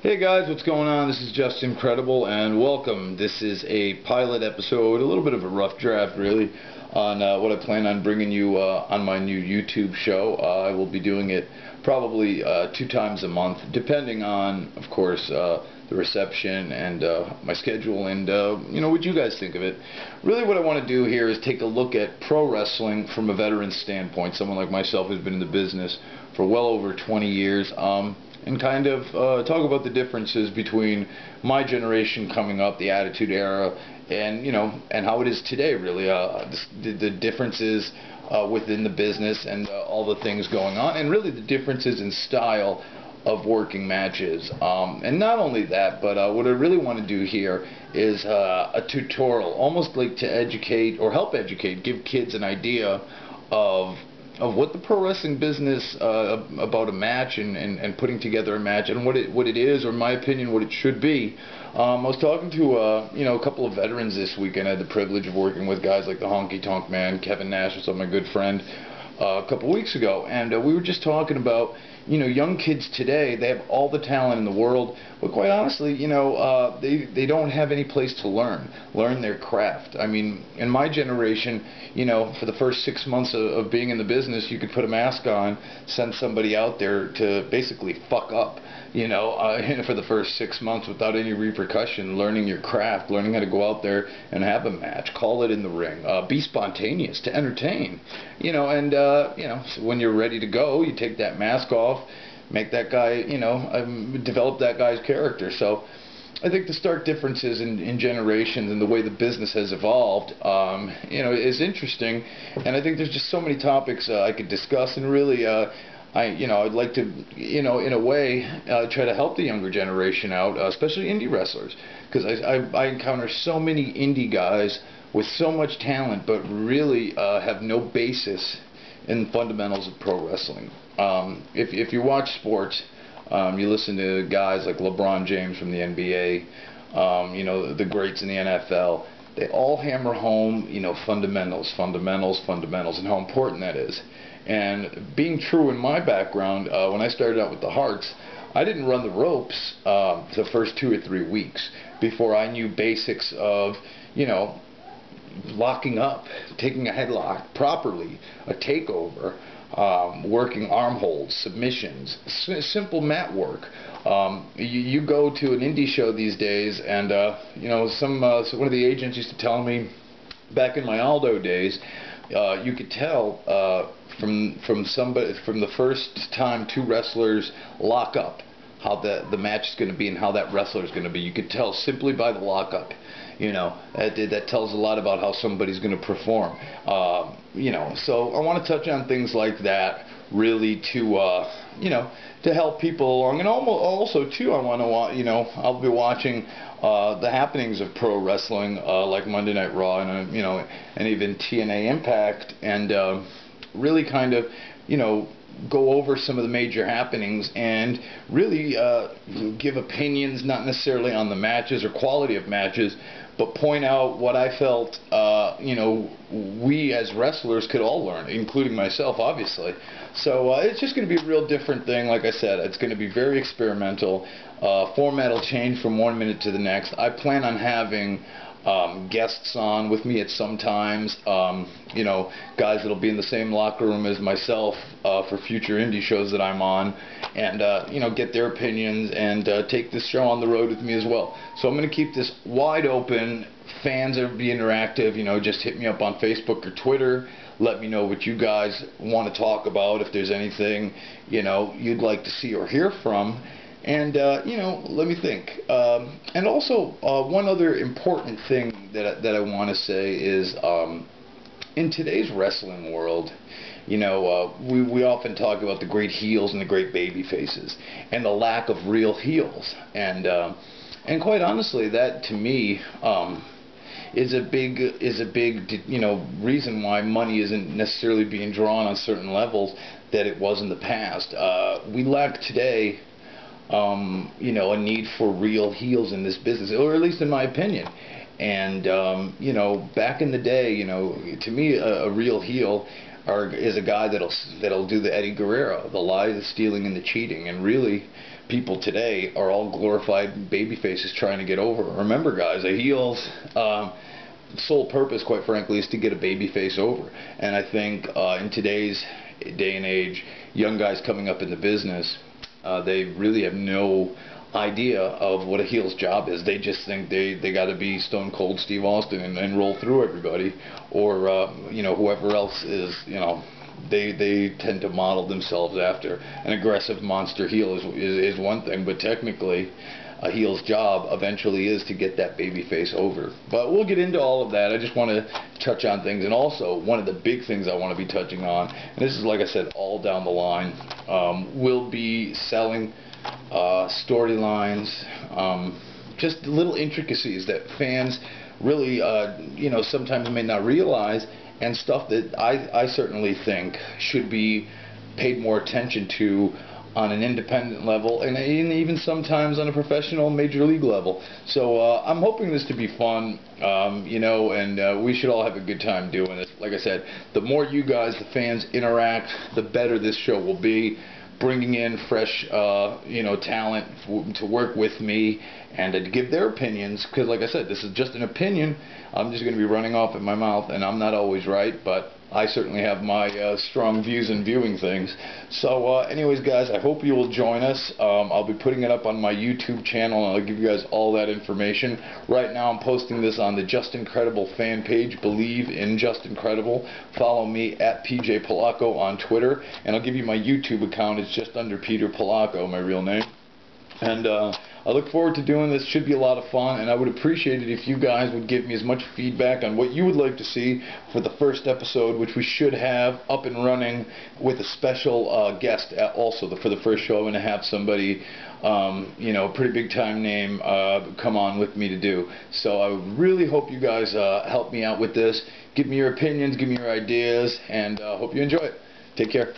Hey guys, what's going on? This is Just Incredible and welcome. This is a pilot episode, a little bit of a rough draft really, on what I plan on bringing you on my new YouTube show. I will be doing it probably 2 times a month, depending on, of course, the reception and my schedule and what you guys think of it. Really what I want to do here is take a look at pro wrestling from a veteran standpoint, someone like myself who's been in the business for well over 20 years. And kind of talk about the differences between my generation coming up, the Attitude Era, and and how it is today. Really, the differences within the business and all the things going on, and really the differences in style of working matches. And not only that, but what I really want to do here is a tutorial, almost like to educate or help educate, give kids an idea of what the pro wrestling business about a match and putting together a match and what it is, or in my opinion what it should be. I was talking to a couple of veterans this weekend. I had the privilege of working with guys like the Honky Tonk Man, Kevin Nash, who's my good friend, a couple weeks ago, and we were just talking about young kids today. They have all the talent in the world, but quite honestly, they don't have any place to learn their craft. I mean, in my generation, for the first 6 months of being in the business, you could put a mask on, send somebody out there to basically fuck up, for the first 6 months without any repercussion, learning your craft, learning how to go out there and have a match, call it in the ring, be spontaneous, to entertain, so when you're ready to go, you take that mask off, make that guy, develop that guy's character. So I think the stark differences in generations and the way the business has evolved, is interesting, and I think there's just so many topics I could discuss, and really, I'd like to, in a way, try to help the younger generation out, especially indie wrestlers, because I encounter so many indie guys with so much talent, but really have no basis in the fundamentals of pro wrestling. If you watch sports, you listen to guys like LeBron James from the NBA, the greats in the NFL. They all hammer home, fundamentals, and how important that is. And being true in my background, when I started out with the Hearts, I didn't run the ropes the first 2 or 3 weeks before I knew basics of, locking up, taking a headlock properly, a takeover, working arm holds, submissions, simple mat work. You go to an indie show these days, and so one of the agents used to tell me back in my Aldo days, you could tell from the first time 2 wrestlers lock up how the match is going to be and how that wrestler is going to be. You could tell simply by the lockup. That tells a lot about how somebody's going to perform. So I want to touch on things like that, really, to help people along, and also too, I want to I'll be watching the happenings of pro wrestling, like Monday Night Raw and and even TNA Impact, and really kind of go over some of the major happenings and really give opinions, not necessarily on the matches or quality of matches, but point out what I felt, we as wrestlers could all learn, including myself, obviously. So it's just going to be a real different thing. Like I said, it's going to be very experimental. Format will change from 1 minute to the next. I plan on having guests on with me at some times, guys that'll be in the same locker room as myself for future indie shows that I'm on, and get their opinions and take this show on the road with me as well. So I'm going to keep this wide open. Fans are be interactive. Just hit me up on Facebook or Twitter. Let me know what you guys want to talk about. If there's anything you'd like to see or hear from. And, let me think. And also, one other important thing that I want to say is, in today's wrestling world, we often talk about the great heels and the great baby faces, and the lack of real heels. And quite honestly, that to me is a big reason why money isn't necessarily being drawn on certain levels that it was in the past. We lack today a need for real heels in this business, or at least in my opinion. And back in the day, to me, a real heel is a guy that'll do the Eddie Guerrero, the lie, the stealing, and the cheating. And really, people today are all glorified baby faces trying to get over. Remember, guys, a heel's sole purpose, quite frankly, is to get a baby face over. And I think in today's day and age, young guys coming up in the business, they really have no idea of what a heel's job is. They just think they got to be Stone Cold Steve Austin and roll through everybody, or you know, whoever else is, you know. They tend to model themselves after. An aggressive monster heel is one thing, but technically a heel's job eventually is to get that baby face over. But we'll get into all of that. I just want to touch on things, and also one of the big things I want to be touching on, and this is, like I said, all down the line, will be selling storylines, just little intricacies that fans really you know, sometimes may not realize, and stuff that I certainly think should be paid more attention to on an independent level, and even sometimes on a professional major league level. So I'm hoping this to be fun, you know, and we should all have a good time doing it. Like I said, the more you guys, the fans, interact, the better this show will be, bringing in fresh you know, talent to work with me and to give their opinions, because like I said, this is just an opinion. I'm just going to be running off at my mouth, and I'm not always right, but I certainly have my strong views in viewing things. So anyways, guys, I hope you will join us. I'll be putting it up on my YouTube channel, and I'll give you guys all that information. Right now I'm posting this on the Just Incredible fan page, Believe in Just Incredible. Follow me at PJ Polacco on Twitter, and I'll give you my YouTube account. It's just under Peter Polacco, my real name. And I look forward to doing this. Should be a lot of fun, and I would appreciate it if you guys would give me as much feedback on what you would like to see for the first episode, which we should have up and running with a special guest also. For the first show, I'm going to have somebody, you know, a pretty big time name come on with me to do. So I really hope you guys help me out with this. Give me your opinions, give me your ideas, and hope you enjoy it. Take care.